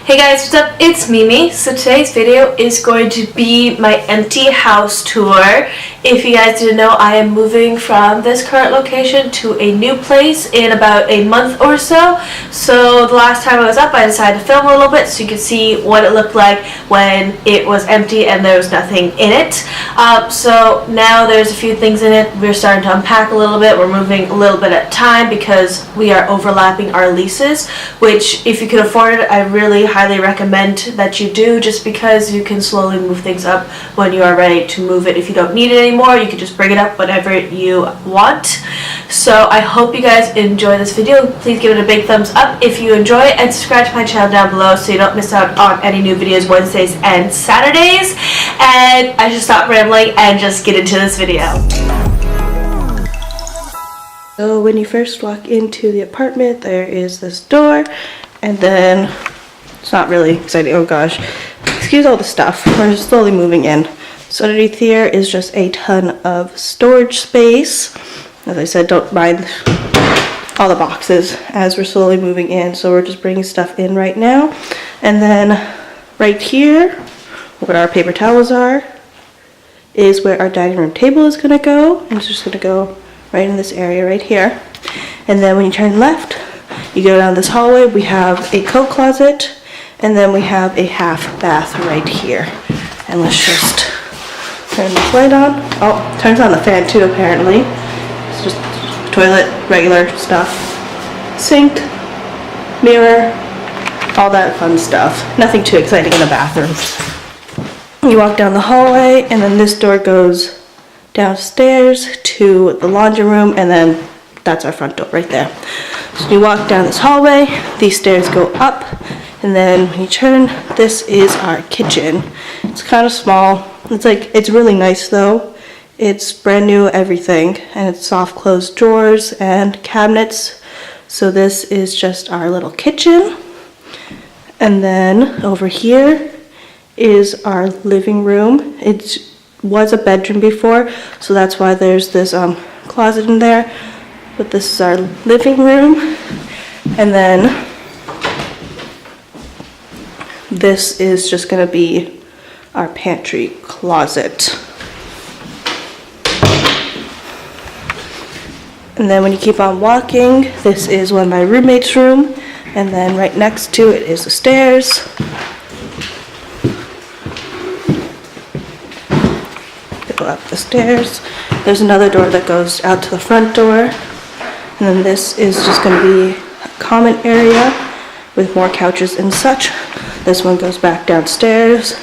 Hey guys, what's up? It's Mimi. So today's video is going to be my empty house tour. If you guys didn't know, I am moving from this current location to a new place in about a month or so. So the last time I was up, I decided to film a little bit so you could see what it looked like when it was empty and there was nothing in it. So now there's a few things in it. We're starting to unpack a little bit. We're moving a little bit at a time because we are overlapping our leases, which if you can afford it, I really highly recommend that you do, just because you can slowly move things up when you are ready to move it. If you don't need it anymore, you can just bring it up whenever you want. So I hope you guys enjoy this video. Please give it a big thumbs up if you enjoy it, and subscribe to my channel down below so you don't miss out on any new videos Wednesdays and Saturdays. And I should stop rambling and just get into this video. So when you first walk into the apartment, there is this door, and then it's not really exciting. Oh gosh, excuse all the stuff. We're just slowly moving in. So underneath here is just a ton of storage space. As I said, don't mind all the boxes as we're slowly moving in. So we're just bringing stuff in right now. And then right here, where our paper towels are, is where our dining room table is going to go. And it's just going to go right in this area right here. And then when you turn left, you go down this hallway. We have a coat closet. And then we have a half bath right here. And let's just turn this light on. Oh, turns on the fan too, apparently. It's just toilet, regular stuff. Sink, mirror, all that fun stuff. Nothing too exciting in the bathroom. You walk down the hallway, and then this door goes downstairs to the laundry room, and then that's our front door right there. So you walk down this hallway, these stairs go up, and then when you turn, this is our kitchen. It's kind of small. It's really nice though. It's brand new everything, and it's soft closed drawers and cabinets. So this is just our little kitchen. And then over here is our living room. It was a bedroom before, so that's why there's this closet in there. But this is our living room. And then this is just going to be our pantry closet. And then when you keep on walking, this is one of my roommate's room. And then right next to it is the stairs. Go up the stairs. There's another door that goes out to the front door. And then this is just going to be a common area with more couches and such. This one goes back downstairs,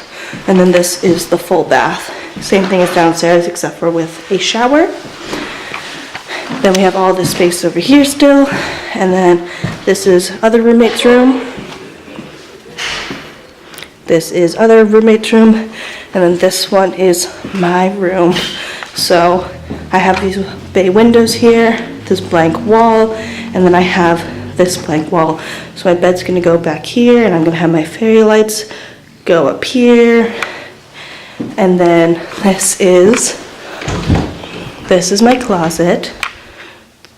and then this is the full bath. Same thing as downstairs, except for with a shower. Then we have all this space over here still, and then this is other roommate's room. This is other roommate's room, and then this one is my room. So I have these bay windows here, this blank wall, and then I have this blank wall. So my bed's gonna go back here, and I'm gonna have my fairy lights go up here. And then this is my closet.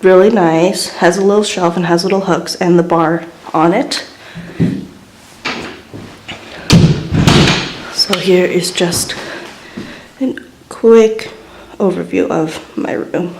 Really nice. Has a little shelf and has little hooks and the bar on it. So here is just a quick overview of my room.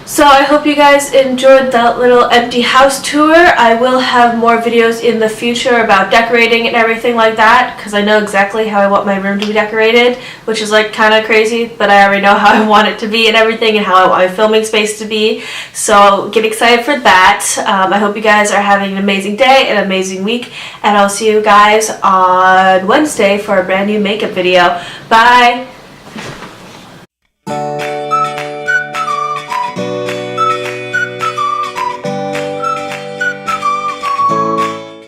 So I hope you guys enjoyed that little empty house tour. I will have more videos in the future about decorating and everything like that, because I know exactly how I want my room to be decorated, which is like kind of crazy, but I already know how I want it to be and everything, and how I want my filming space to be. So get excited for that. I hope you guys are having an amazing day, an amazing week, and I'll see you guys on Wednesday for a brand new makeup video. Bye!